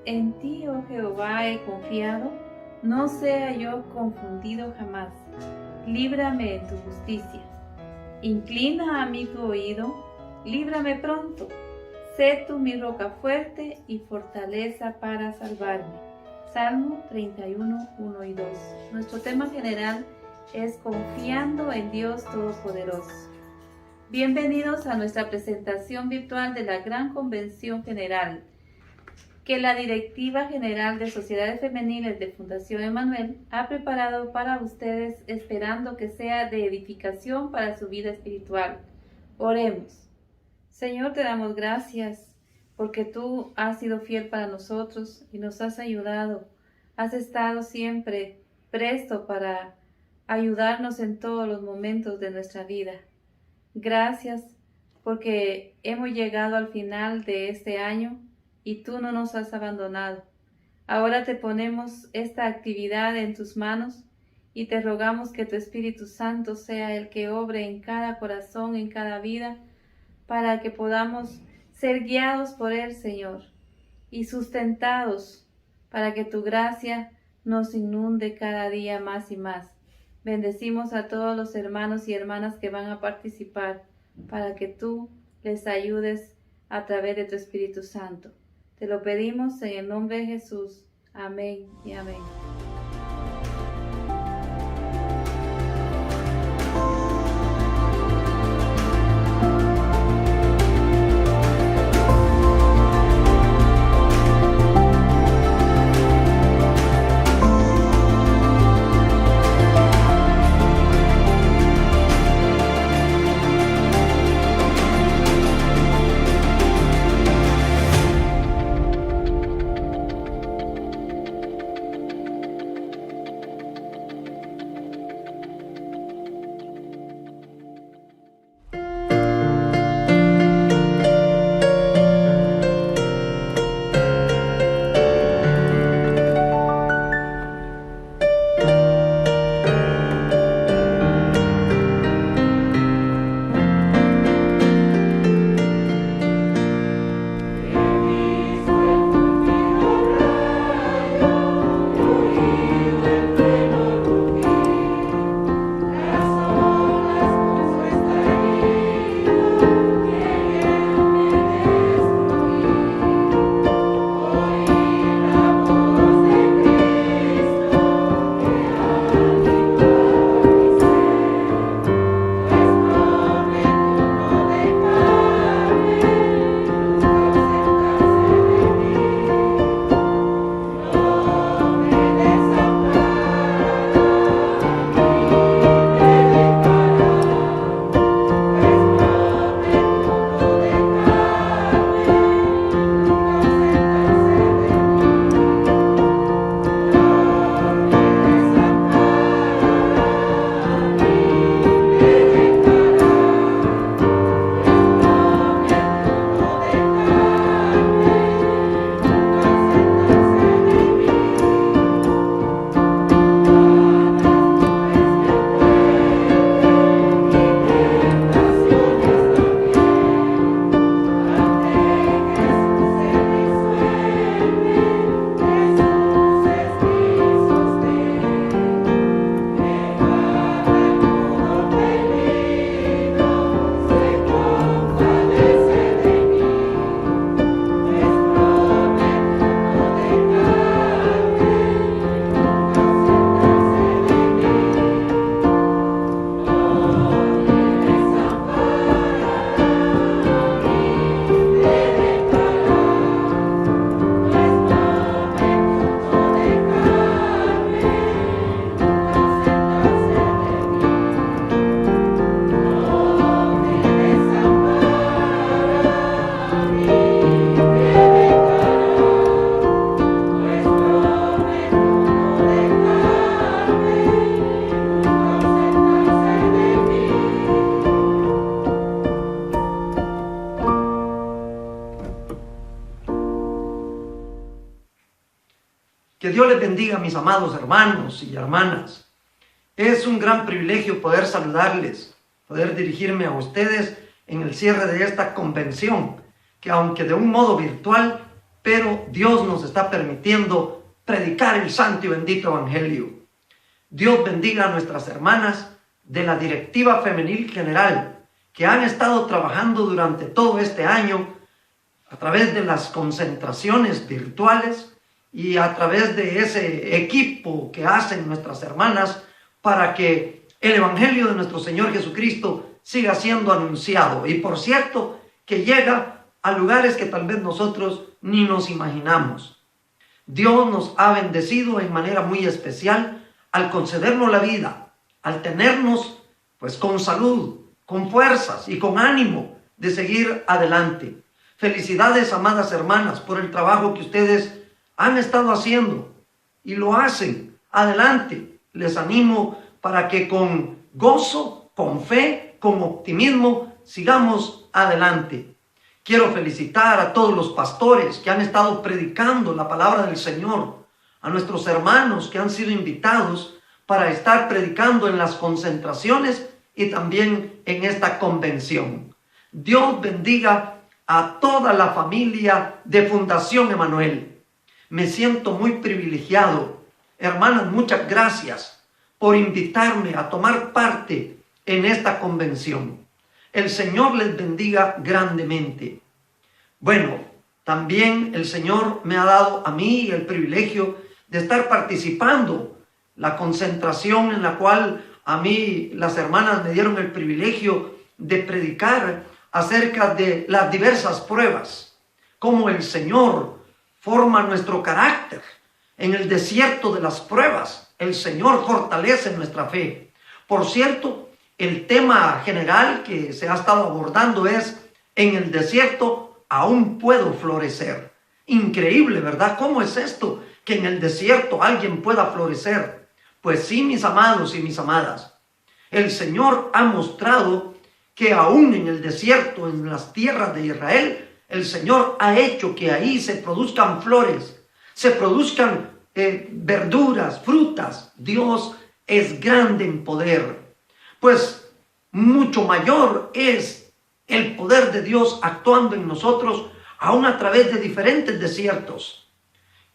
En ti, oh Jehová, he confiado, no sea yo confundido jamás. Líbrame en tu justicia. Inclina a mí tu oído, líbrame pronto. Sé tú mi roca fuerte y fortaleza para salvarme. Salmo 31, 1 y 2. Nuestro tema general es Confiando en Dios Todopoderoso. Bienvenidos a nuestra presentación virtual de la Gran Convención General, que la Directiva General de Sociedades Femeniles de Fundación Emmanuel ha preparado para ustedes, esperando que sea de edificación para su vida espiritual. Oremos. Señor, te damos gracias porque tú has sido fiel para nosotros y nos has ayudado. Has estado siempre presto para ayudarnos en todos los momentos de nuestra vida. Gracias porque hemos llegado al final de este año y tú no nos has abandonado. Ahora te ponemos esta actividad en tus manos y te rogamos que tu Espíritu Santo sea el que obre en cada corazón, en cada vida, para que podamos ser guiados por Él, Señor, y sustentados para que tu gracia nos inunde cada día más y más. Bendecimos a todos los hermanos y hermanas que van a participar para que tú les ayudes a través de tu Espíritu Santo. Te lo pedimos en el nombre de Jesús. Amén y amén. Que Dios les bendiga, mis amados hermanos y hermanas. Es un gran privilegio poder saludarles, poder dirigirme a ustedes en el cierre de esta convención, que aunque de un modo virtual, pero Dios nos está permitiendo predicar el santo y bendito evangelio. Dios bendiga a nuestras hermanas de la directiva femenil general que han estado trabajando durante todo este año a través de las concentraciones virtuales y a través de ese equipo que hacen nuestras hermanas para que el evangelio de nuestro Señor Jesucristo siga siendo anunciado. Y por cierto, que llega a lugares que tal vez nosotros ni nos imaginamos. Dios nos ha bendecido en manera muy especial al concedernos la vida, al tenernos pues con salud, con fuerzas y con ánimo de seguir adelante. Felicidades, amadas hermanas, por el trabajo que ustedes han estado haciendo y lo hacen. Adelante, les animo para que con gozo, con fe, con optimismo sigamos adelante. Quiero felicitar a todos los pastores que han estado predicando la palabra del Señor, a nuestros hermanos que han sido invitados para estar predicando en las concentraciones y también en esta convención. Dios bendiga a toda la familia de Fundación Emanuel. Me siento muy privilegiado. Hermanas, muchas gracias por invitarme a tomar parte en esta convención. El Señor les bendiga grandemente. Bueno, también el Señor me ha dado a mí el privilegio de estar participando la concentración en la cual a mí las hermanas me dieron el privilegio de predicar acerca de las diversas pruebas, cómo el Señor forma nuestro carácter. En el desierto de las pruebas, el Señor fortalece nuestra fe. Por cierto, el tema general que se ha estado abordando es: en el desierto aún puedo florecer. Increíble, ¿verdad? ¿Cómo es esto? Que en el desierto alguien pueda florecer. Pues sí, mis amados y mis amadas, el Señor ha mostrado que aún en el desierto, en las tierras de Israel, el Señor ha hecho que ahí se produzcan flores, se produzcan verduras, frutas. Dios es grande en poder. Pues mucho mayor es el poder de Dios actuando en nosotros, aún a través de diferentes desiertos.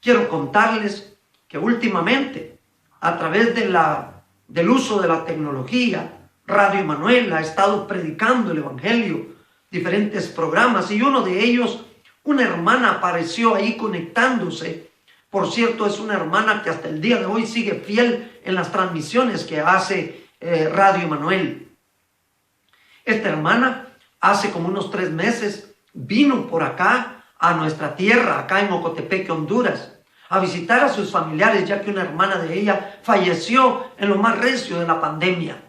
Quiero contarles que últimamente, a través del uso de la tecnología, Radio Emanuel ha estado predicando el evangelio, diferentes programas, y uno de ellos, una hermana apareció ahí conectándose. Por cierto, es una hermana que hasta el día de hoy sigue fiel en las transmisiones que hace Radio Emanuel. Esta hermana hace como unos 3 meses vino por acá a nuestra tierra, acá en Ocotepeque, Honduras, a visitar a sus familiares, ya que una hermana de ella falleció en lo más recio de la pandemia.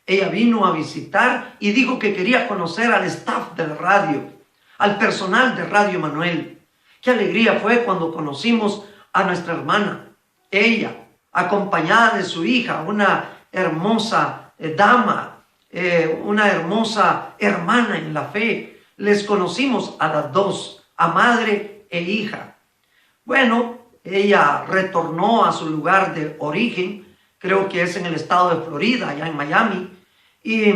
Ella vino a visitar y dijo que quería conocer al staff del radio, al personal de Radio Emanuel. Qué alegría fue cuando conocimos a nuestra hermana. Ella, acompañada de su hija, una hermosa dama, una hermosa hermana en la fe. Les conocimos a las dos, a madre e hija. Bueno, ella retornó a su lugar de origen, creo que es en el estado de Florida, allá en Miami, y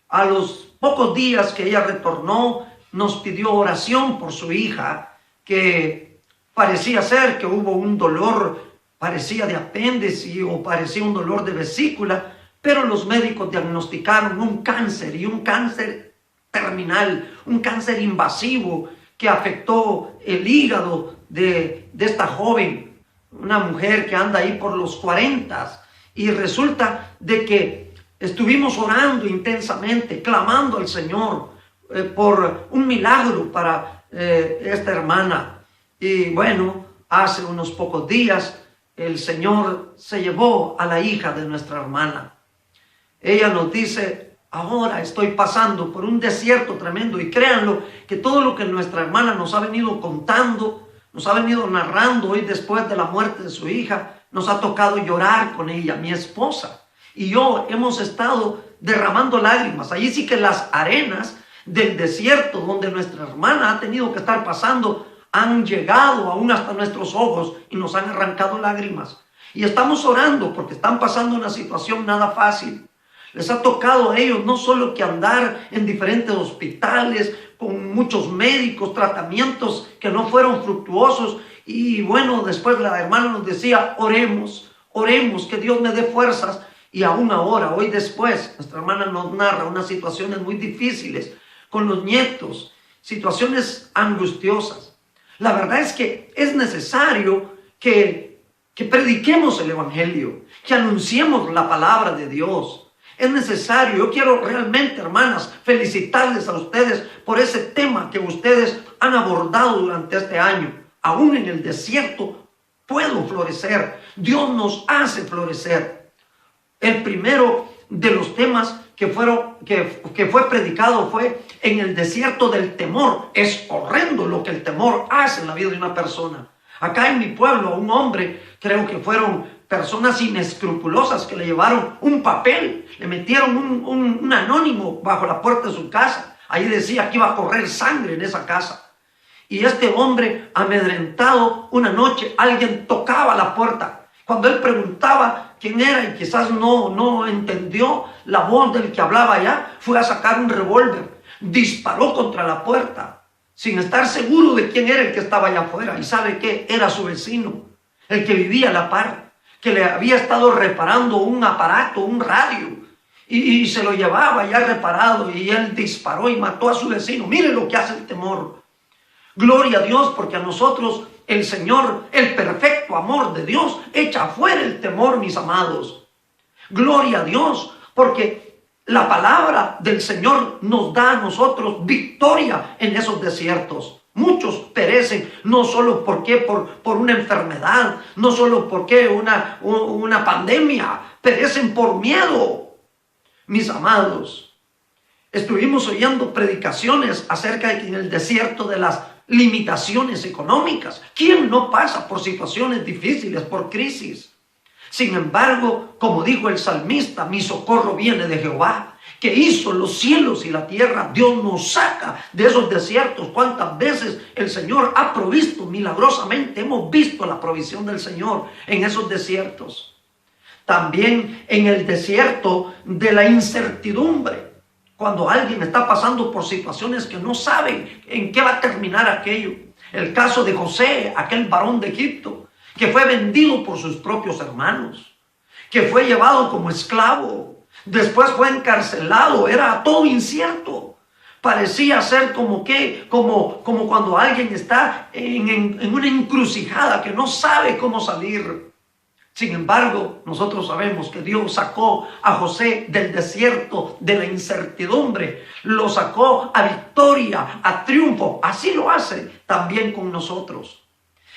a los pocos días que ella retornó, nos pidió oración por su hija, que parecía ser que hubo un dolor, parecía de apéndice o parecía un dolor de vesícula, pero los médicos diagnosticaron un cáncer, y un cáncer terminal, un cáncer invasivo que afectó el hígado de esta joven, una mujer que anda ahí por los 40, y resulta de que estuvimos orando intensamente, clamando al Señor por un milagro para esta hermana. Y bueno, hace unos pocos días el Señor se llevó a la hija de nuestra hermana. Ella nos dice: ahora estoy pasando por un desierto tremendo, y créanlo que todo lo que nuestra hermana nos ha venido contando, nos ha venido narrando hoy después de la muerte de su hija, nos ha tocado llorar con ella. Mi esposa y yo hemos estado derramando lágrimas. Allí sí que las arenas del desierto donde nuestra hermana ha tenido que estar pasando han llegado aún hasta nuestros ojos y nos han arrancado lágrimas. Y estamos orando porque están pasando una situación nada fácil. Les ha tocado a ellos no solo que andar en diferentes hospitales, con muchos médicos, tratamientos que no fueron fructuosos. Y bueno, después la hermana nos decía, oremos, que Dios me dé fuerzas. Y aún ahora, hoy después, nuestra hermana nos narra unas situaciones muy difíciles con los nietos, situaciones angustiosas. La verdad es que es necesario que prediquemos el evangelio, que anunciemos la palabra de Dios. Es necesario. Yo quiero realmente, hermanas, felicitarles a ustedes por ese tema que ustedes han abordado durante este año. Aún en el desierto puedo florecer. Dios nos hace florecer. El primero de los temas que fue predicado fue en el desierto del temor. Es horrendo lo que el temor hace en la vida de una persona. Acá en mi pueblo, a un hombre, creo que fueron personas inescrupulosas que le llevaron un papel, le metieron un anónimo bajo la puerta de su casa. Ahí decía que iba a correr sangre en esa casa. Y este hombre, amedrentado, una noche alguien tocaba la puerta. Cuando él preguntaba quién era y quizás no entendió la voz del que hablaba allá, fue a sacar un revólver, disparó contra la puerta, sin estar seguro de quién era el que estaba allá afuera. ¿Y sabe qué? Era su vecino, el que vivía a la par, que le había estado reparando un aparato, un radio, y se lo llevaba ya reparado, y él disparó y mató a su vecino. Mire lo que hace el temor. Gloria a Dios, porque a nosotros el Señor, el perfecto amor de Dios, echa fuera el temor, mis amados. Gloria a Dios, porque la palabra del Señor nos da a nosotros victoria en esos desiertos. Muchos perecen, no solo porque por una enfermedad, no solo porque una pandemia, perecen por miedo. Mis amados, estuvimos oyendo predicaciones acerca de que en el desierto de las limitaciones económicas, ¿quién no pasa por situaciones difíciles, por crisis? Sin embargo, como dijo el salmista, mi socorro viene de Jehová, que hizo los cielos y la tierra. Dios nos saca de esos desiertos. ¿Cuántas veces el Señor ha provisto milagrosamente? Hemos visto la provisión del Señor en esos desiertos. También en el desierto de la incertidumbre, cuando alguien está pasando por situaciones que no saben en qué va a terminar aquello. El caso de José, aquel varón de Egipto, que fue vendido por sus propios hermanos, que fue llevado como esclavo, después fue encarcelado, era todo incierto. Parecía ser como cuando alguien está en una encrucijada que no sabe cómo salir. Sin embargo, nosotros sabemos que Dios sacó a José del desierto de la incertidumbre, lo sacó a victoria, a triunfo. Así lo hace también con nosotros.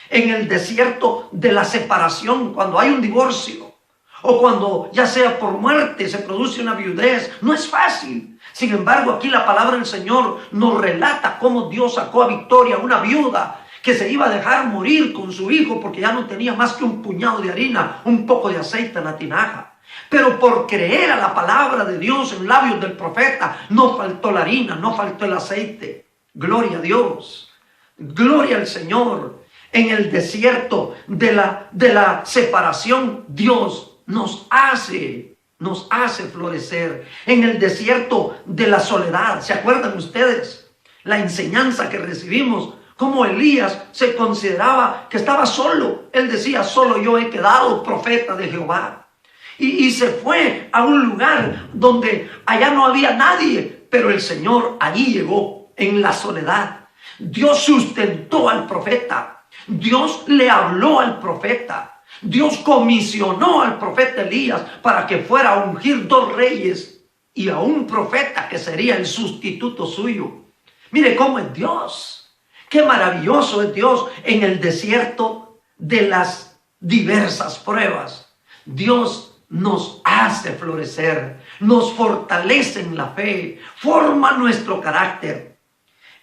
En el desierto de la separación, cuando hay un divorcio, o cuando ya sea por muerte se produce una viudez, no es fácil. Sin embargo, aquí la palabra del Señor nos relata cómo Dios sacó a victoria a una viuda que se iba a dejar morir con su hijo porque ya no tenía más que un puñado de harina, un poco de aceite en la tinaja. Pero por creer a la palabra de Dios en labios del profeta, no faltó la harina, no faltó el aceite. Gloria a Dios, gloria al Señor. En el desierto de la separación, Dios nos hace florecer. En el desierto de la soledad, ¿se acuerdan ustedes? La enseñanza que recibimos, cómo Elías se consideraba que estaba solo. Él decía, solo yo he quedado, profeta de Jehová. Y se fue a un lugar donde allá no había nadie, pero el Señor allí llegó en la soledad. Dios sustentó al profeta. Dios le habló al profeta. Dios comisionó al profeta Elías para que fuera a ungir 2 reyes y a un profeta que sería el sustituto suyo. Mire cómo es Dios. Qué maravilloso es Dios en el desierto de las diversas pruebas. Dios nos hace florecer, nos fortalece en la fe, forma nuestro carácter.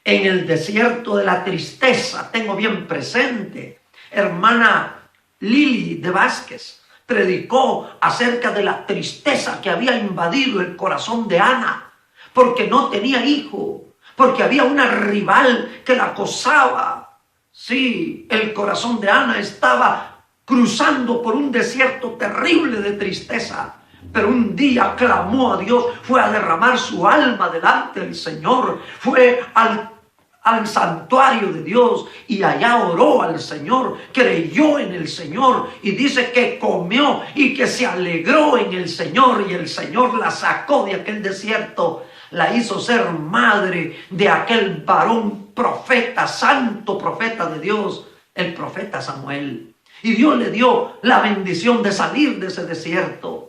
En el desierto de la tristeza, tengo bien presente, hermana Lili de Vázquez predicó acerca de la tristeza que había invadido el corazón de Ana, porque no tenía hijo, porque había una rival que la acosaba. Sí, el corazón de Ana estaba cruzando por un desierto terrible de tristeza, pero un día clamó a Dios, fue a derramar su alma delante del Señor, fue al santuario de Dios y allá oró al Señor, creyó en el Señor y dice que comió y que se alegró en el Señor, y el Señor la sacó de aquel desierto, la hizo ser madre de aquel varón profeta, santo profeta de Dios, el profeta Samuel. Y Dios le dio la bendición de salir de ese desierto.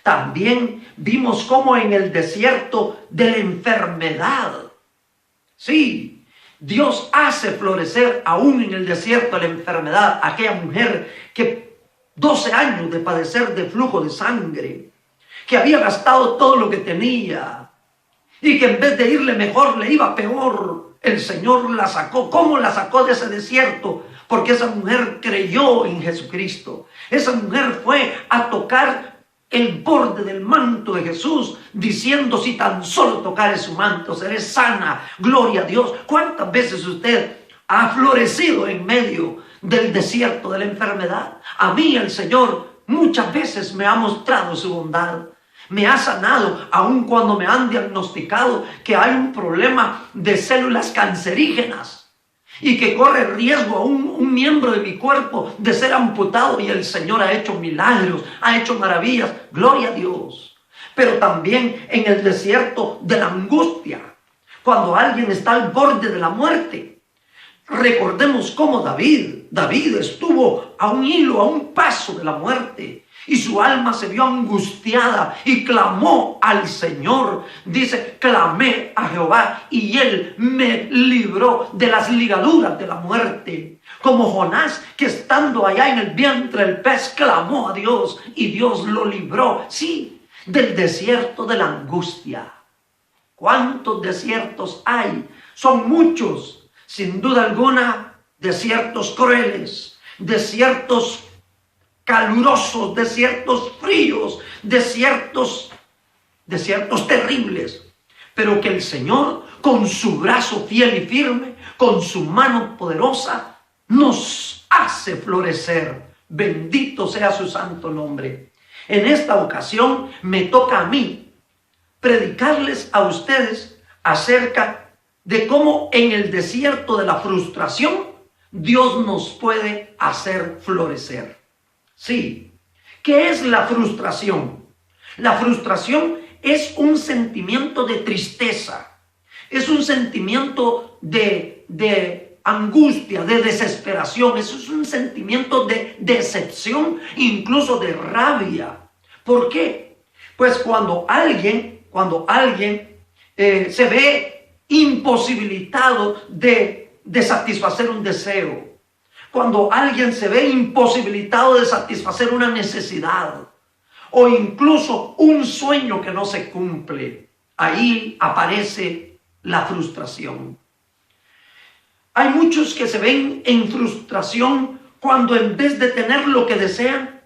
También vimos cómo en el desierto de la enfermedad, sí, Dios hace florecer aún en el desierto de la enfermedad aquella mujer que 12 años de padecer de flujo de sangre, que había gastado todo lo que tenía y que en vez de irle mejor le iba peor. El Señor la sacó. ¿Cómo la sacó de ese desierto? Porque esa mujer creyó en Jesucristo. Esa mujer fue a tocar el borde del manto de Jesús, diciendo: si tan solo tocare su manto, seré sana. Gloria a Dios. ¿Cuántas veces usted ha florecido en medio del desierto de la enfermedad? A mí el Señor muchas veces me ha mostrado su bondad. Me ha sanado, aun cuando me han diagnosticado que hay un problema de células cancerígenas y que corre riesgo a un miembro de mi cuerpo de ser amputado, y el Señor ha hecho milagros, ha hecho maravillas, gloria a Dios. Pero también en el desierto de la angustia, cuando alguien está al borde de la muerte. Recordemos cómo David estuvo a un hilo, a un paso de la muerte, y su alma se vio angustiada y clamó al Señor. Dice: clamé a Jehová y Él me libró de las ligaduras de la muerte. Como Jonás, que estando allá en el vientre del pez clamó a Dios y Dios lo libró, sí, del desierto de la angustia. ¿Cuántos desiertos hay? Son muchos, sin duda alguna, desiertos crueles, desiertos calurosos, desiertos fríos, desiertos terribles, pero que el Señor, con su brazo fiel y firme, con su mano poderosa, nos hace florecer. Bendito sea su santo nombre. En esta ocasión me toca a mí predicarles a ustedes acerca de cómo en el desierto de la frustración Dios nos puede hacer florecer. Sí, ¿qué es la frustración? La frustración es un sentimiento de tristeza, es un sentimiento de angustia, de desesperación, es un sentimiento de decepción, incluso de rabia. ¿Por qué? Pues cuando alguien se ve imposibilitado de satisfacer un deseo, cuando alguien se ve imposibilitado de satisfacer una necesidad o incluso un sueño que no se cumple, ahí aparece la frustración. Hay muchos que se ven en frustración cuando en vez de tener lo que desean,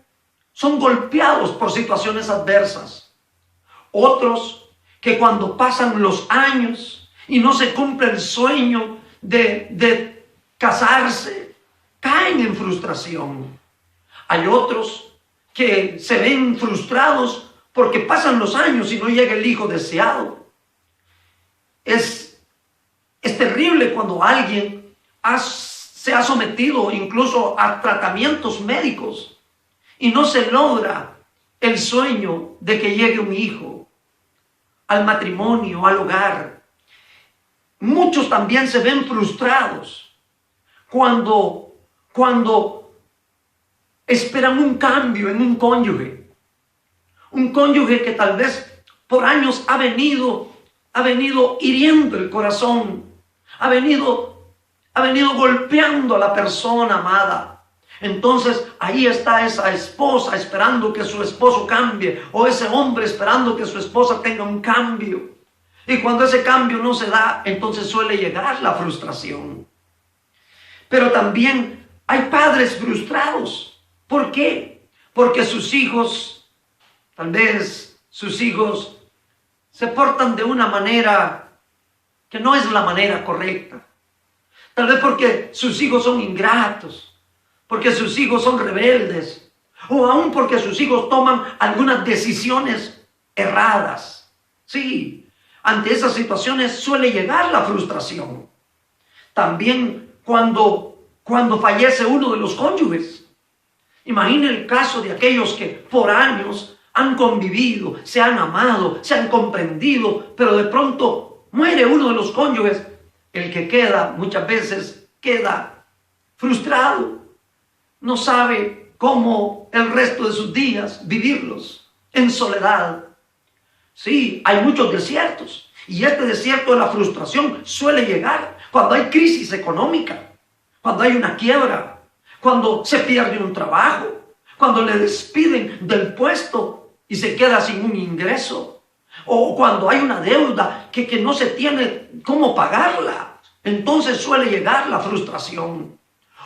son golpeados por situaciones adversas. Otros que cuando pasan los años y no se cumple el sueño de casarse, caen en frustración. Hay otros que se ven frustrados porque pasan los años y no llega el hijo deseado. Es terrible cuando alguien se ha sometido incluso a tratamientos médicos y no se logra el sueño de que llegue un hijo al matrimonio, al hogar. Muchos también se ven frustrados cuando esperan un cambio en un cónyuge que tal vez por años ha venido hiriendo el corazón, ha venido golpeando a la persona amada. Entonces ahí está esa esposa esperando que su esposo cambie, o ese hombre esperando que su esposa tenga un cambio. Y cuando ese cambio no se da, entonces suele llegar la frustración. Pero también hay padres frustrados. ¿Por qué? Porque sus hijos, tal vez sus hijos se portan de una manera que no es la manera correcta. Tal vez porque sus hijos son ingratos, porque sus hijos son rebeldes, o aún porque sus hijos toman algunas decisiones erradas. Sí, ante esas situaciones suele llegar la frustración. También cuando fallece uno de los cónyuges. Imagine el caso de aquellos que por años han convivido, se han amado, se han comprendido, pero de pronto muere uno de los cónyuges. El que queda muchas veces queda frustrado, no sabe cómo el resto de sus días vivirlos en soledad. Sí, hay muchos desiertos, y este desierto de la frustración suele llegar cuando hay crisis económica, cuando hay una quiebra, cuando se pierde un trabajo, cuando le despiden del puesto y se queda sin un ingreso, o cuando hay una deuda que no se tiene cómo pagarla. Entonces suele llegar la frustración.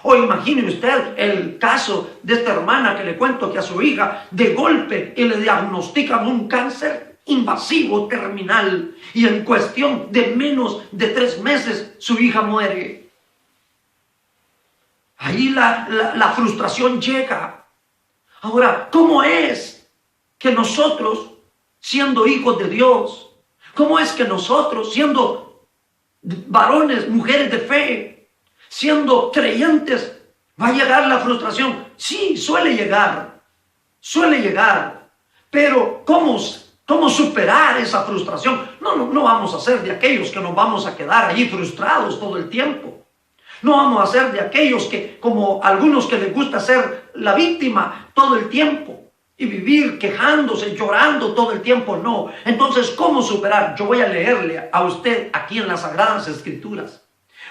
O imagine usted el caso de esta hermana que le cuento que a su hija de golpe le diagnostican un cáncer invasivo terminal y en cuestión de menos de 3 meses su hija muere. Ahí la frustración llega. Ahora, ¿cómo es que nosotros, siendo hijos de Dios, cómo es que nosotros, siendo varones, mujeres de fe, siendo creyentes, va a llegar la frustración? Sí, suele llegar, pero ¿cómo superar esa frustración? No vamos a ser de aquellos que nos vamos a quedar allí frustrados todo el tiempo. No vamos a ser de aquellos que, como algunos que les gusta ser la víctima todo el tiempo y vivir quejándose, llorando todo el tiempo. No. Entonces, ¿cómo superar? Yo voy a leerle a usted aquí en las Sagradas Escrituras.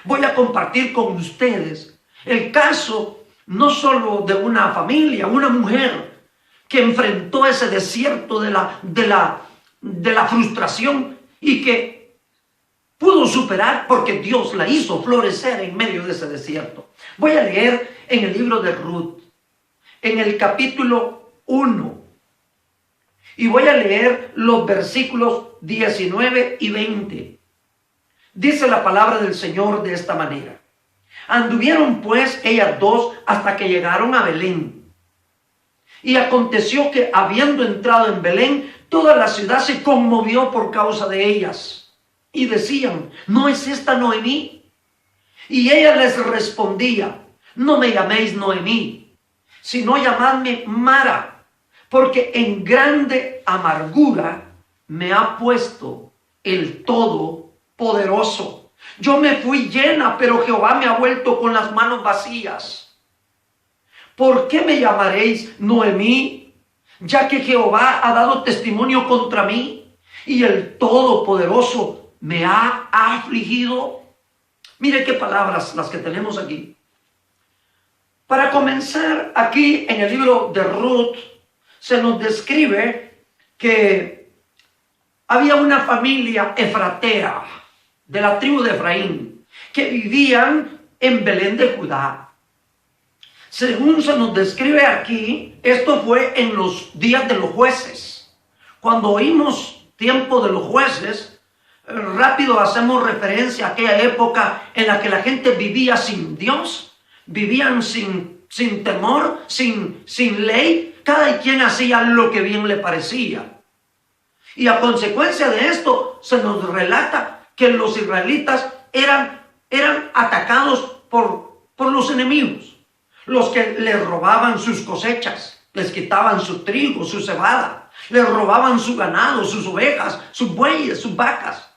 Voy a compartir con ustedes el caso no solo de una familia, una mujer que enfrentó ese desierto de la frustración y que pudo superar porque Dios la hizo florecer en medio de ese desierto. Voy a leer en el libro de Ruth, en el capítulo 1, y voy a leer los versículos 19 y 20. Dice la palabra del Señor de esta manera: anduvieron pues ellas dos hasta que llegaron a Belén. Y aconteció que, habiendo entrado en Belén, toda la ciudad se conmovió por causa de ellas. Y decían: ¿no es esta Noemí? Y ella les respondía: no me llaméis Noemí, sino llamadme Mara, porque en grande amargura me ha puesto el Todopoderoso. Yo me fui llena, pero Jehová me ha vuelto con las manos vacías. ¿Por qué me llamaréis Noemí? Ya que Jehová ha dado testimonio contra mí, y el Todopoderoso me ha afligido. Mire qué palabras las que tenemos aquí. Para comenzar, aquí en el libro de Ruth se nos describe que había una familia efratea de la tribu de Efraín que vivían en Belén de Judá. Según se nos describe aquí, esto fue en los días de los jueces. Cuando oímos tiempo de los jueces, rápido hacemos referencia a aquella época en la que la gente vivía sin Dios, vivían sin temor, sin ley. Cada quien hacía lo que bien le parecía. Y a consecuencia de esto se nos relata que los israelitas eran atacados por los enemigos, los que les robaban sus cosechas, les quitaban su trigo, su cebada, les robaban su ganado, sus ovejas, sus bueyes, sus vacas.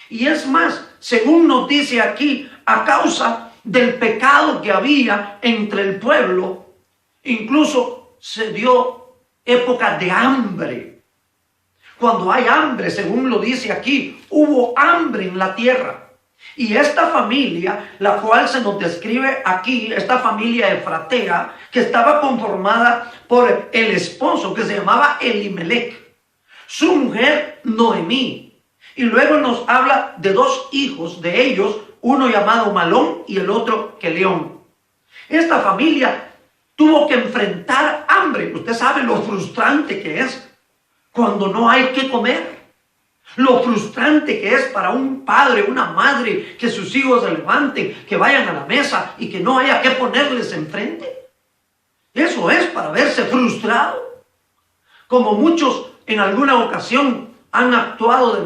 Y es más, según nos dice aquí, a causa del pecado que había entre el pueblo, incluso se dio época de hambre. Cuando hay hambre, según lo dice aquí, hubo hambre en la tierra. Y esta familia, la cual se nos describe aquí, esta familia efratea, que estaba conformada por el esposo que se llamaba Elimelech, su mujer Noemí. Y luego nos habla de 2 hijos de ellos, uno llamado Malón y el otro Queleón. Esta familia tuvo que enfrentar hambre. Usted sabe lo frustrante que es cuando no hay que comer. Lo frustrante que es para un padre, una madre, que sus hijos se levanten, que vayan a la mesa y que no haya que ponerles enfrente. Eso es para verse frustrado. Como muchos en alguna ocasión han actuado de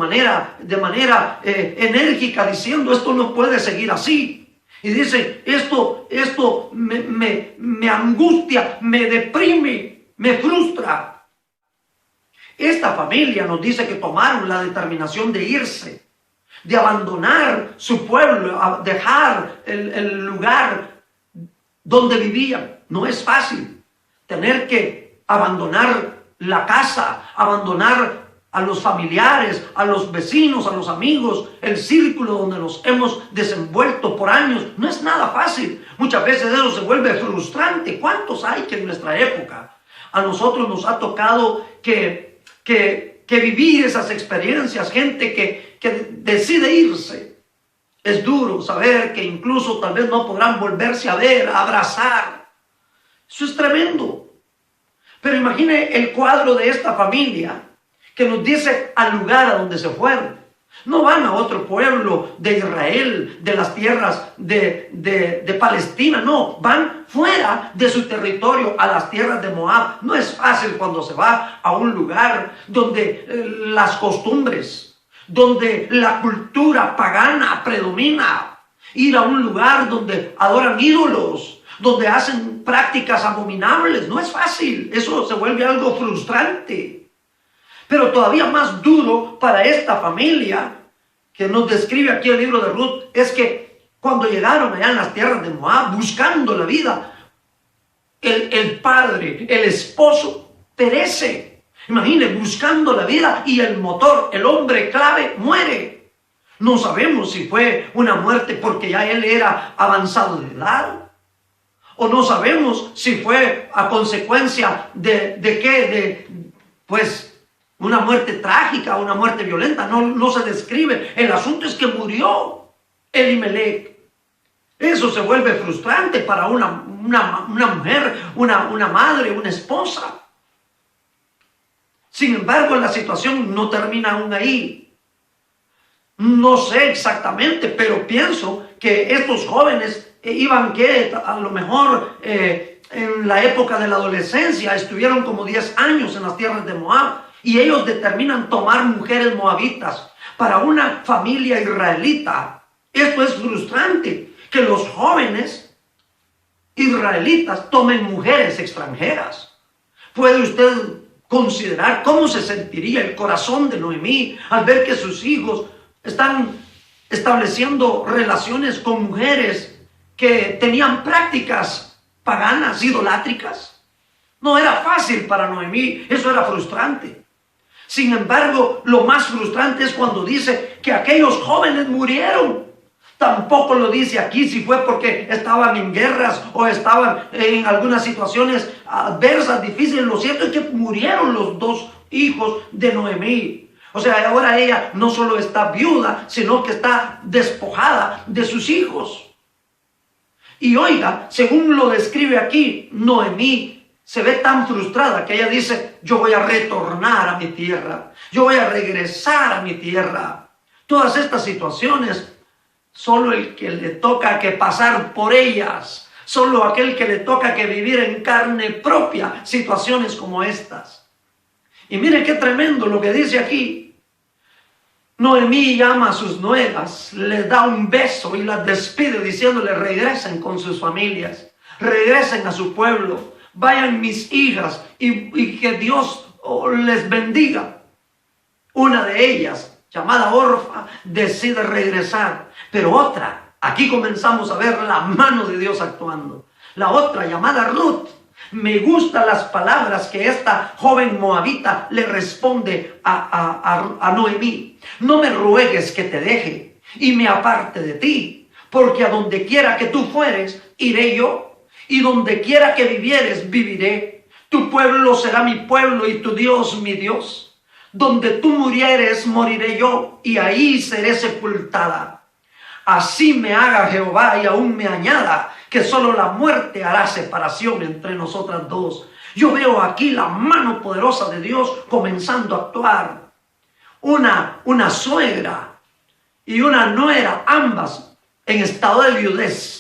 manera enérgica diciendo esto no puede seguir así. Y dicen esto me angustia, me deprime, me frustra. Esta familia nos dice que tomaron la determinación de irse, de abandonar su pueblo, a dejar el lugar donde vivían. No es fácil tener que abandonar la casa, abandonar a los familiares, a los vecinos, a los amigos, el círculo donde nos hemos desenvuelto por años. No es nada fácil. Muchas veces eso se vuelve frustrante. ¿Cuántos hay que en nuestra época a nosotros nos ha tocado que vivir esas experiencias? Gente que decide irse. Es duro saber que incluso tal vez no podrán volverse a ver, a abrazar. Eso es tremendo. Pero imagine el cuadro de esta familia que nos dice al lugar a donde se fueron. No van a otro pueblo de Israel, de las tierras de Palestina, no, van fuera de su territorio a las tierras de Moab. No es fácil cuando se va a un lugar donde las costumbres, donde la cultura pagana predomina. Ir a un lugar donde adoran ídolos, donde hacen prácticas abominables, no es fácil. Eso se vuelve algo frustrante. Pero todavía más duro para esta familia que nos describe aquí el libro de Ruth es que cuando llegaron allá en las tierras de Moab buscando la vida, el padre, el esposo perece. Imaginen, buscando la vida y el motor, el hombre clave, muere. No sabemos si fue una muerte porque ya él era avanzado de edad. O no sabemos si fue a consecuencia pues una muerte trágica, una muerte violenta. No se describe. El asunto es que murió Elimelech. Eso se vuelve frustrante para una mujer, una madre, una esposa. Sin embargo, la situación no termina aún ahí. No sé exactamente, pero pienso que estos jóvenes iban a lo mejor en la época de la adolescencia, estuvieron como 10 años en las tierras de Moab, y ellos determinan tomar mujeres moabitas. Para una familia israelita, esto es frustrante, que los jóvenes israelitas tomen mujeres extranjeras. ¿Puede usted considerar cómo se sentiría el corazón de Noemí al ver que sus hijos están estableciendo relaciones con mujeres que tenían prácticas paganas, idolátricas? No era fácil para Noemí, eso era frustrante. Sin embargo, lo más frustrante es cuando dice que aquellos jóvenes murieron. Tampoco lo dice aquí si fue porque estaban en guerras o estaban en algunas situaciones adversas, difíciles. Lo cierto es que murieron los dos hijos de Noemí. O sea, ahora ella no solo está viuda, sino que está despojada de sus hijos. Y oiga, según lo describe aquí, Noemí se ve tan frustrada que ella dice, yo voy a retornar a mi tierra, yo voy a regresar a mi tierra. Todas estas situaciones, solo el que le toca que pasar por ellas, solo aquel que le toca que vivir en carne propia situaciones como estas. Y mire qué tremendo lo que dice aquí. Noemí llama a sus nueras, les da un beso y las despide diciéndole, regresen con sus familias, regresen a su pueblo. Vayan mis hijas y que Dios les bendiga. Una de ellas, llamada Orfa, decide regresar. Pero otra, aquí comenzamos a ver la mano de Dios actuando. La otra, llamada Ruth, me gustan las palabras que esta joven moabita le responde a Noemí. No me ruegues que te deje y me aparte de ti, porque a donde quiera que tú fueres, iré yo. Y donde quiera que vivieres, viviré. Tu pueblo será mi pueblo y tu Dios mi Dios. Donde tú murieres, moriré yo, y ahí seré sepultada. Así me haga Jehová y aún me añada, que solo la muerte hará separación entre nosotras dos. Yo veo aquí la mano poderosa de Dios comenzando a actuar. Una suegra y una nuera, ambas en estado de viudez.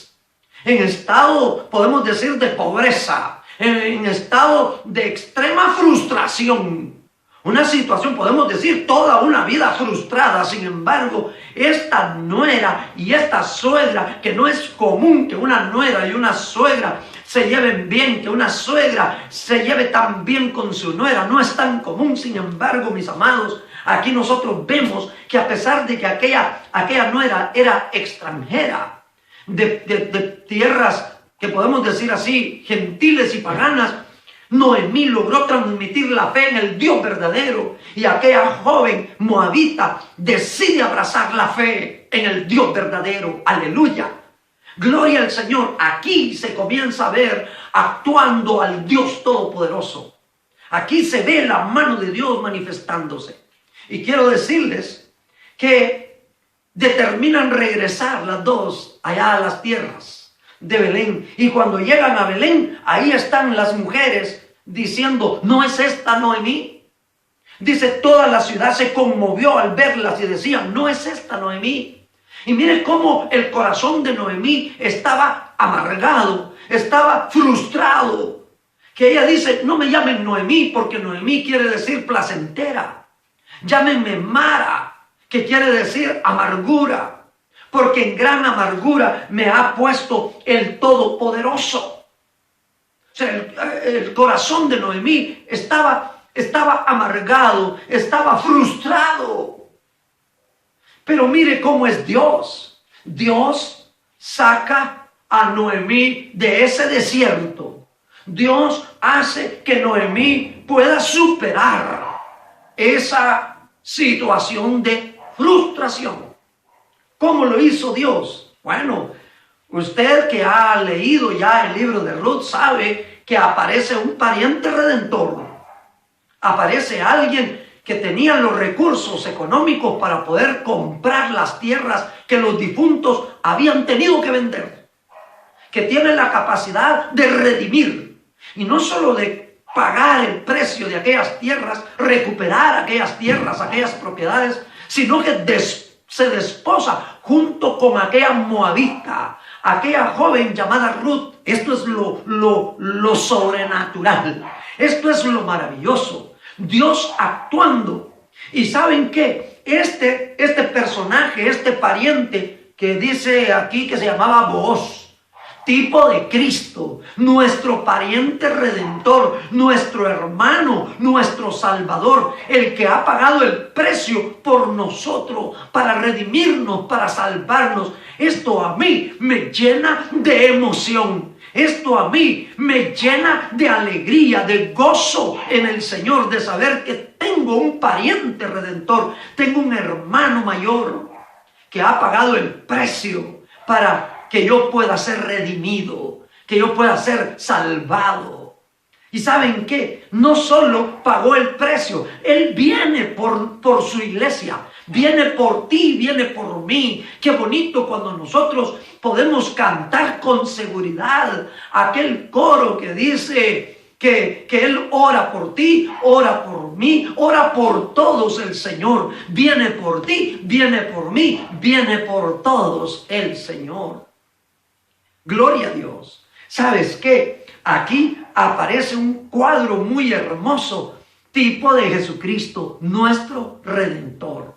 En estado, podemos decir, de pobreza, en estado de extrema frustración. Una situación, podemos decir, toda una vida frustrada. Sin embargo, esta nuera y esta suegra, que no es común que una nuera y una suegra se lleven bien, que una suegra se lleve tan bien con su nuera, no es tan común. Sin embargo, mis amados, aquí nosotros vemos que a pesar de que aquella nuera era extranjera, de tierras que podemos decir así, gentiles y paganas, Noemí logró transmitir la fe en el Dios verdadero, y aquella joven moabita decide abrazar la fe en el Dios verdadero. Aleluya. Gloria al Señor. Aquí se comienza a ver actuando al Dios Todopoderoso. Aquí se ve la mano de Dios manifestándose. Y quiero decirles que determinan regresar las dos allá a las tierras de Belén. Y cuando llegan a Belén, ahí están las mujeres diciendo: ¿no es esta Noemí? Dice, toda la ciudad se conmovió al verlas y decían: ¿no es esta Noemí? Y mire cómo el corazón de Noemí estaba amargado, estaba frustrado. Que ella dice: no me llamen Noemí, porque Noemí quiere decir placentera. Llámenme Mara, que quiere decir amargura, porque en gran amargura me ha puesto el Todopoderoso. O sea, el corazón de Noemí estaba amargado, estaba frustrado. Pero mire cómo es Dios. Dios saca a Noemí de ese desierto. Dios hace que Noemí pueda superar esa situación de frustración. ¿Cómo lo hizo Dios? Bueno, usted que ha leído ya el libro de Ruth sabe que aparece un pariente redentor. Aparece alguien que tenía los recursos económicos para poder comprar las tierras que los difuntos habían tenido que vender. Que tiene la capacidad de redimir. Y no solo de pagar el precio de aquellas tierras, recuperar aquellas tierras, aquellas propiedades, sino que se desposa junto con aquella moabita, aquella joven llamada Ruth. Esto es lo sobrenatural. Esto es lo maravilloso. Dios actuando. ¿Y saben qué? Este personaje, este pariente que dice aquí que se llamaba Booz, tipo de Cristo, nuestro pariente redentor, nuestro hermano, nuestro Salvador, el que ha pagado el precio por nosotros, para redimirnos, para salvarnos. Esto a mí me llena de emoción. Esto a mí me llena de alegría, de gozo en el Señor, de saber que tengo un pariente redentor, tengo un hermano mayor que ha pagado el precio para que yo pueda ser redimido, que yo pueda ser salvado. ¿Y saben qué? No solo pagó el precio, Él viene por su iglesia, viene por ti, viene por mí. Qué bonito cuando nosotros podemos cantar con seguridad aquel coro que dice que Él ora por ti, ora por mí, ora por todos el Señor. Viene por ti, viene por mí, viene por todos el Señor. Gloria a Dios. ¿Sabes qué? Aquí aparece un cuadro muy hermoso, tipo de Jesucristo, nuestro Redentor.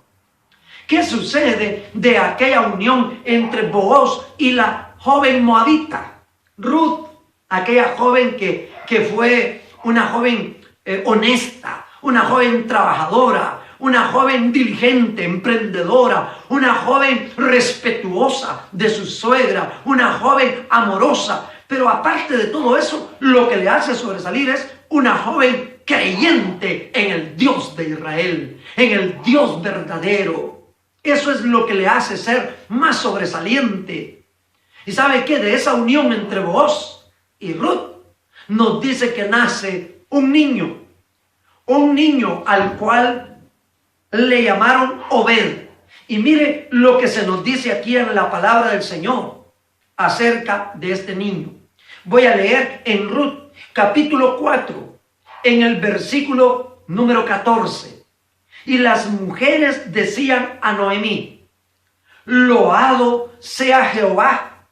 ¿Qué sucede de aquella unión entre Booz y la joven moabita? Ruth, aquella joven que fue una joven honesta, una joven trabajadora, una joven diligente, emprendedora, una joven respetuosa de su suegra, una joven amorosa. Pero aparte de todo eso, lo que le hace sobresalir es una joven creyente en el Dios de Israel, en el Dios verdadero. Eso es lo que le hace ser más sobresaliente. ¿Y sabe qué? De esa unión entre Booz y Ruth, nos dice que nace un niño al cual le llamaron Obed. Y mire lo que se nos dice aquí en la palabra del Señor acerca de este niño. Voy a leer en Ruth capítulo 4, en el versículo número 14. Y las mujeres decían a Noemí: loado sea Jehová,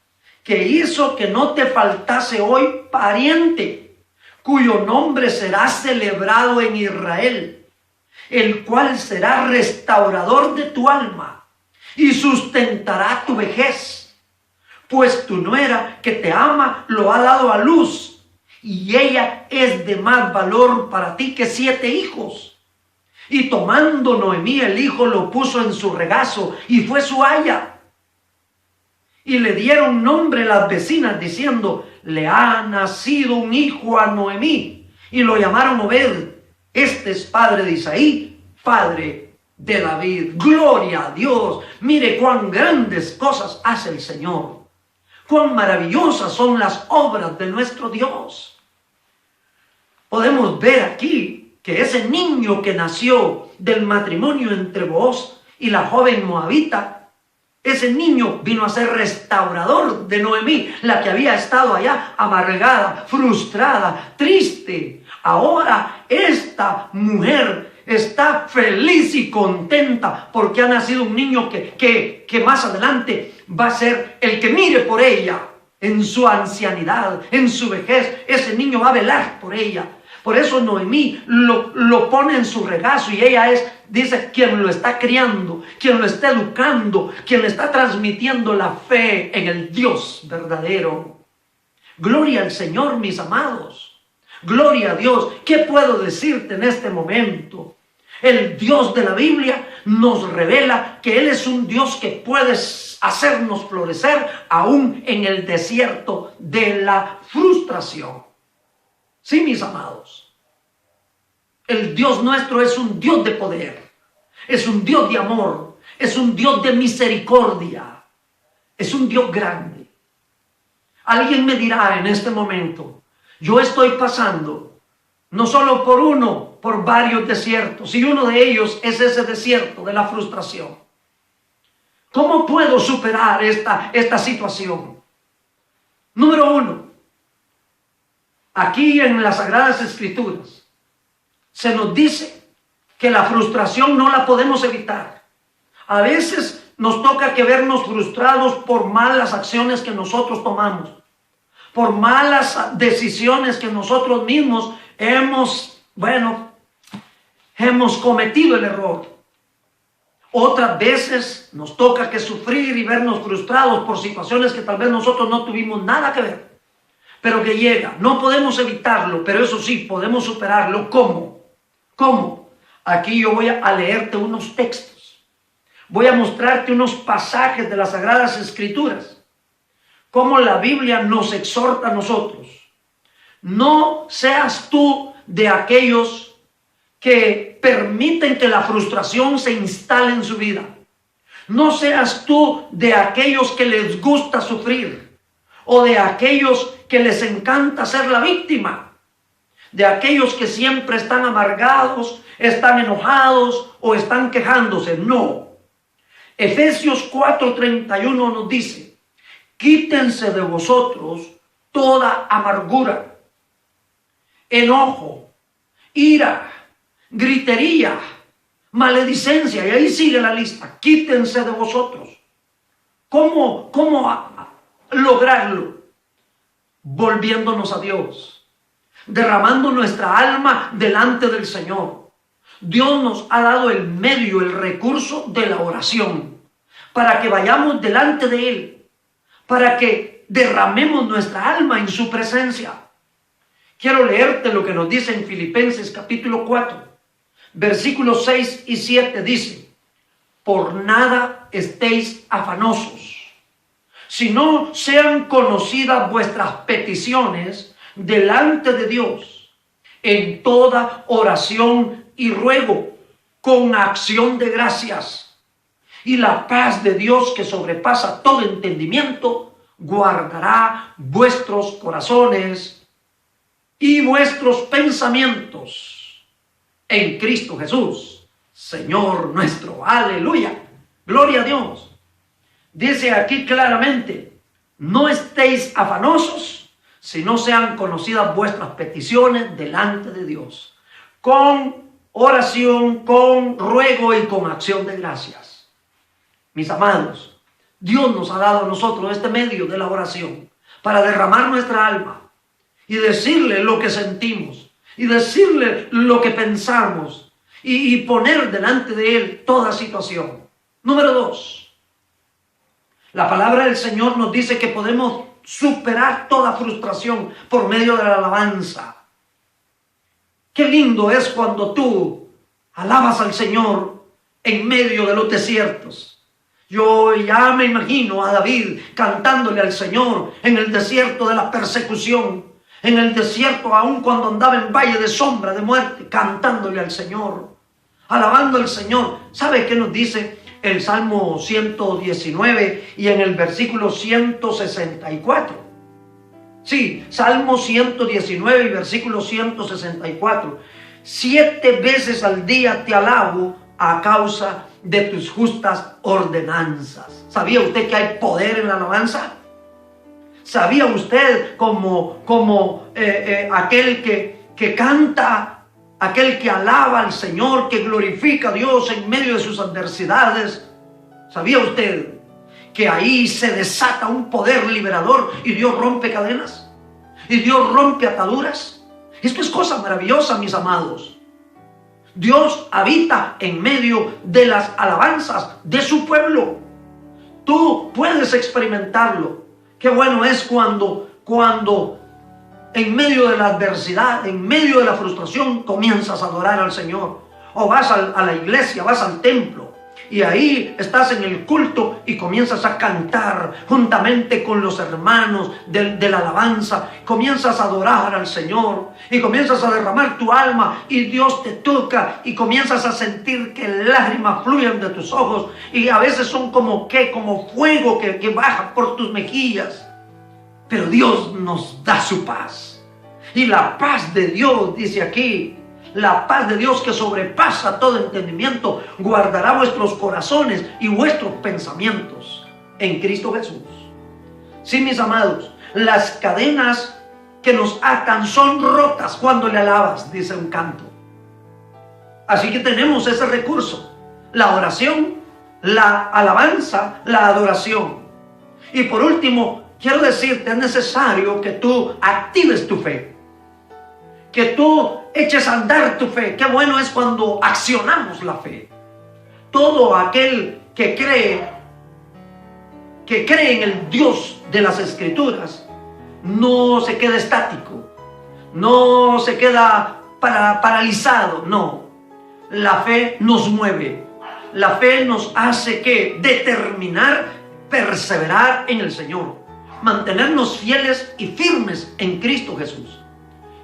que hizo que no te faltase hoy pariente, cuyo nombre será celebrado en Israel, el cual será restaurador de tu alma y sustentará tu vejez, pues tu nuera que te ama lo ha dado a luz, y ella es de más valor para ti que 7 hijos. Y tomando Noemí el hijo, lo puso en su regazo y fue su aya. Y le dieron nombre las vecinas diciendo: le ha nacido un hijo a Noemí. Y lo llamaron Obed. Este es padre de Isaí, padre de David. Gloria a Dios. Mire cuán grandes cosas hace el Señor. Cuán maravillosas son las obras de nuestro Dios. Podemos ver aquí que ese niño que nació del matrimonio entre Booz y la joven moabita, ese niño vino a ser restaurador de Noemí, la que había estado allá amargada, frustrada, triste. Ahora esta mujer está feliz y contenta porque ha nacido un niño que más adelante va a ser el que mire por ella en su ancianidad, en su vejez. Ese niño va a velar por ella. Por eso Noemí lo pone en su regazo y ella dice, quien lo está criando, quien lo está educando, quien le está transmitiendo la fe en el Dios verdadero. Gloria al Señor, mis amados. Gloria a Dios. ¿Qué puedo decirte en este momento? El Dios de la Biblia nos revela que Él es un Dios que puede hacernos florecer aún en el desierto de la frustración. Sí, mis amados, el Dios nuestro es un Dios de poder, es un Dios de amor, es un Dios de misericordia, es un Dios grande. Alguien me dirá en este momento, yo estoy pasando no solo por varios desiertos, y uno de ellos es ese desierto de la frustración. ¿Cómo puedo superar esta situación? Número 1. Aquí en las Sagradas Escrituras se nos dice que la frustración no la podemos evitar. A veces nos toca que vernos frustrados por malas acciones que nosotros tomamos, por malas decisiones que nosotros mismos hemos cometido el error. Otras veces nos toca que sufrir y vernos frustrados por situaciones que tal vez nosotros no tuvimos nada que ver, pero que llega. No podemos evitarlo, pero eso sí, podemos superarlo. ¿Cómo? ¿Cómo? Aquí yo voy a leerte unos textos. Voy a mostrarte unos pasajes de las Sagradas Escrituras. Cómo la Biblia nos exhorta a nosotros. No seas tú de aquellos que permiten que la frustración se instale en su vida. No seas tú de aquellos que les gusta sufrir, o de aquellos que les encanta ser la víctima, de aquellos que siempre están amargados, están enojados o están quejándose. No. Efesios 4:31 nos dice: quítense de vosotros toda amargura, enojo, ira, gritería, maledicencia. Y ahí sigue la lista. Quítense de vosotros. ¿Cómo lograrlo? Volviéndonos a Dios, derramando nuestra alma delante del Señor. Dios nos ha dado el medio, el recurso de la oración, para que vayamos delante de Él, para que derramemos nuestra alma en su presencia. Quiero leerte lo que nos dice en Filipenses capítulo 4, versículos 6 y 7. Dice: por nada estéis afanosos, sino sean conocidas vuestras peticiones delante de Dios en toda oración y ruego, con acción de gracias. Y la paz de Dios, que sobrepasa todo entendimiento, guardará vuestros corazones y vuestros pensamientos en Cristo Jesús, Señor nuestro. Aleluya. Gloria a Dios. Dice aquí claramente: no estéis afanosos, sino sean conocidas vuestras peticiones delante de Dios, con oración, con ruego y con acción de gracias. Mis amados, Dios nos ha dado a nosotros este medio de la oración para derramar nuestra alma y decirle lo que sentimos y decirle lo que pensamos y poner delante de Él toda situación. Número 2, la palabra del Señor nos dice que podemos superar toda frustración por medio de la alabanza. Qué lindo es cuando tú alabas al Señor en medio de los desiertos. Yo ya me imagino a David cantándole al Señor en el desierto de la persecución, en el desierto aún cuando andaba en valle de sombra de muerte, cantándole al Señor, alabando al Señor. ¿Sabe qué nos dice el Salmo 119 y en el versículo 164? Sí, Salmo 119 y versículo 164. 7 veces al día te alabo a causa de tus justas ordenanzas. ¿Sabía usted que hay poder en la alabanza? ¿Sabía usted como aquel que canta, aquel que alaba al Señor, que glorifica a Dios en medio de sus adversidades? ¿Sabía usted que ahí se desata un poder liberador y Dios rompe cadenas? ¿Y Dios rompe ataduras? Esto es cosa maravillosa, mis amados. Dios habita en medio de las alabanzas de su pueblo. Tú puedes experimentarlo. Qué bueno es cuando en medio de la adversidad, en medio de la frustración, comienzas a adorar al Señor. O vas a la iglesia, vas al templo, y ahí estás en el culto y comienzas a cantar juntamente con los hermanos de la alabanza. Comienzas a adorar al Señor y comienzas a derramar tu alma y Dios te toca y comienzas a sentir que lágrimas fluyen de tus ojos y a veces son como fuego que baja por tus mejillas. Pero Dios nos da su paz. Y la paz de Dios, dice aquí, la paz de Dios que sobrepasa todo entendimiento, guardará vuestros corazones y vuestros pensamientos en Cristo Jesús. Sí, mis amados, las cadenas que nos atan son rotas cuando le alabas, dice un canto. Así que tenemos ese recurso: la oración, la alabanza, la adoración. Y por último, quiero decirte, es necesario que tú actives tu fe, que tú eches a andar tu fe. Qué bueno es cuando accionamos la fe. Todo aquel que cree en el Dios de las Escrituras no se queda estático, no se queda paralizado. No, la fe nos mueve. La fe nos hace que determinar, perseverar en el Señor, mantenernos fieles y firmes en Cristo Jesús.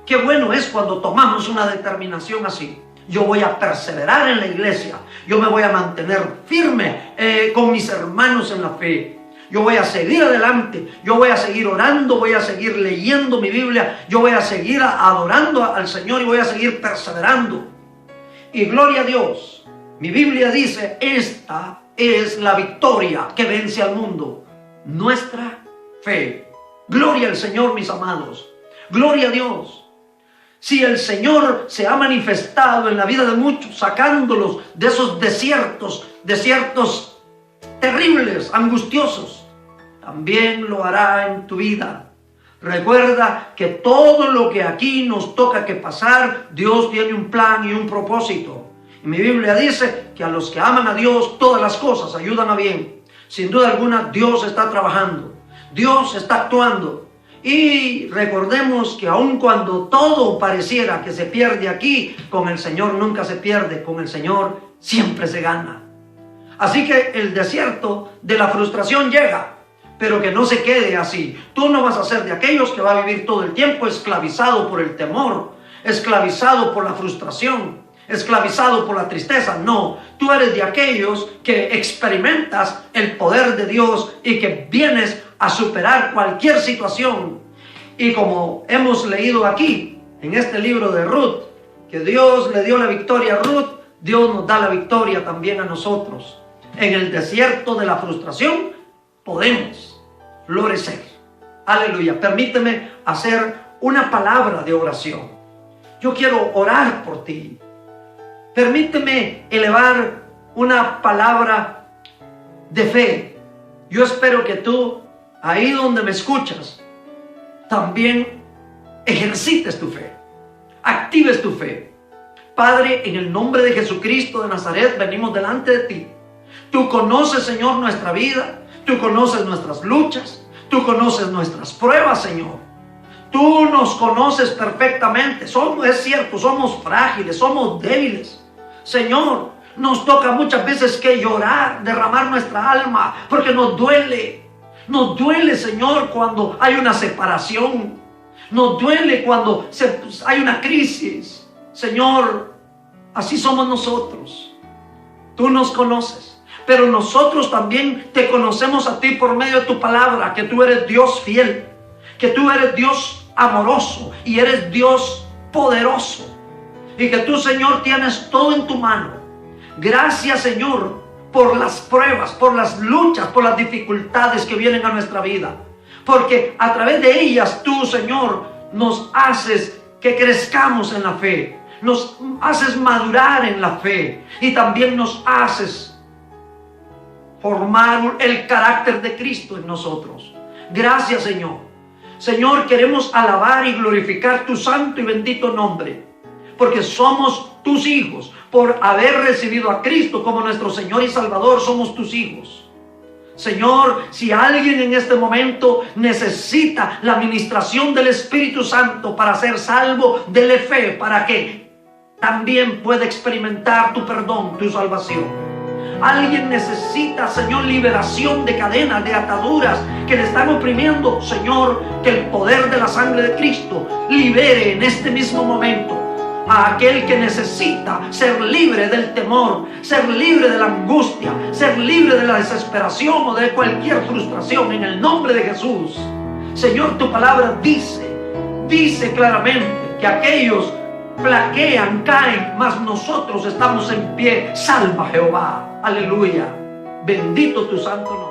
Qué bueno es cuando tomamos una determinación así. Yo voy a perseverar en la iglesia. Yo me voy a mantener firme con mis hermanos en la fe. Yo voy a seguir adelante. Yo voy a seguir orando. Voy a seguir leyendo mi Biblia. Yo voy a seguir adorando al Señor y voy a seguir perseverando. Y gloria a Dios. Mi Biblia dice, esta es la victoria que vence al mundo. Nuestra fe. Gloria al Señor, mis amados. Gloria a Dios. Si el Señor se ha manifestado en la vida de muchos, sacándolos de esos desiertos terribles, angustiosos, también lo hará en tu vida. Recuerda que todo lo que aquí nos toca que pasar, Dios tiene un plan y un propósito. Y mi Biblia dice que a los que aman a Dios, todas las cosas ayudan a bien. Sin duda alguna, Dios está trabajando, Dios está actuando. Y recordemos que aun cuando todo pareciera que se pierde aquí, con el Señor nunca se pierde, con el Señor siempre se gana. Así que el desierto de la frustración llega, pero que no se quede así. Tú no vas a ser de aquellos que va a vivir todo el tiempo esclavizado por el temor, esclavizado por la frustración, esclavizado por la tristeza. No, tú eres de aquellos que experimentas el poder de Dios y que vienes a superar cualquier situación. Y como hemos leído aquí en este libro de Ruth, que Dios le dio la victoria a Ruth, Dios nos da la victoria también a nosotros. En el desierto de la frustración podemos florecer. Aleluya. Permíteme hacer una palabra de oración. Yo quiero orar por ti. Permíteme elevar una palabra de fe. Yo espero que tú, ahí donde me escuchas, también ejercites tu fe, actives tu fe. Padre, en el nombre de Jesucristo de Nazaret, venimos delante de ti. Tú conoces, Señor, nuestra vida. Tú conoces nuestras luchas. Tú conoces nuestras pruebas, Señor. Tú nos conoces perfectamente. Es cierto, somos frágiles, somos débiles. Señor, nos toca muchas veces que llorar, derramar nuestra alma, porque nos duele. Nos duele, Señor, cuando hay una separación. Nos duele cuando hay una crisis. Señor, así somos nosotros. Tú nos conoces, pero nosotros también te conocemos a ti por medio de tu palabra, que tú eres Dios fiel, que tú eres Dios amoroso y eres Dios poderoso, y que tú, Señor, tienes todo en tu mano. Gracias, Señor, por las pruebas, por las luchas, por las dificultades que vienen a nuestra vida, porque a través de ellas tú, Señor, nos haces que crezcamos en la fe. Nos haces madurar en la fe y también nos haces formar el carácter de Cristo en nosotros. Gracias, Señor. Señor, queremos alabar y glorificar tu santo y bendito nombre, porque somos tus hijos. Por haber recibido a Cristo como nuestro Señor y Salvador, somos tus hijos. Señor, si alguien en este momento necesita la administración del Espíritu Santo para ser salvo, dele fe para que también pueda experimentar tu perdón, tu salvación. Alguien necesita, Señor, liberación de cadenas, de ataduras que le están oprimiendo. Señor, que el poder de la sangre de Cristo libere en este mismo momento a aquel que necesita ser libre del temor, ser libre de la angustia, ser libre de la desesperación o de cualquier frustración, en el nombre de Jesús. Señor, tu palabra dice claramente que aquellos flaquean, caen, mas nosotros estamos en pie. Salva, Jehová. Aleluya. Bendito tu santo nombre.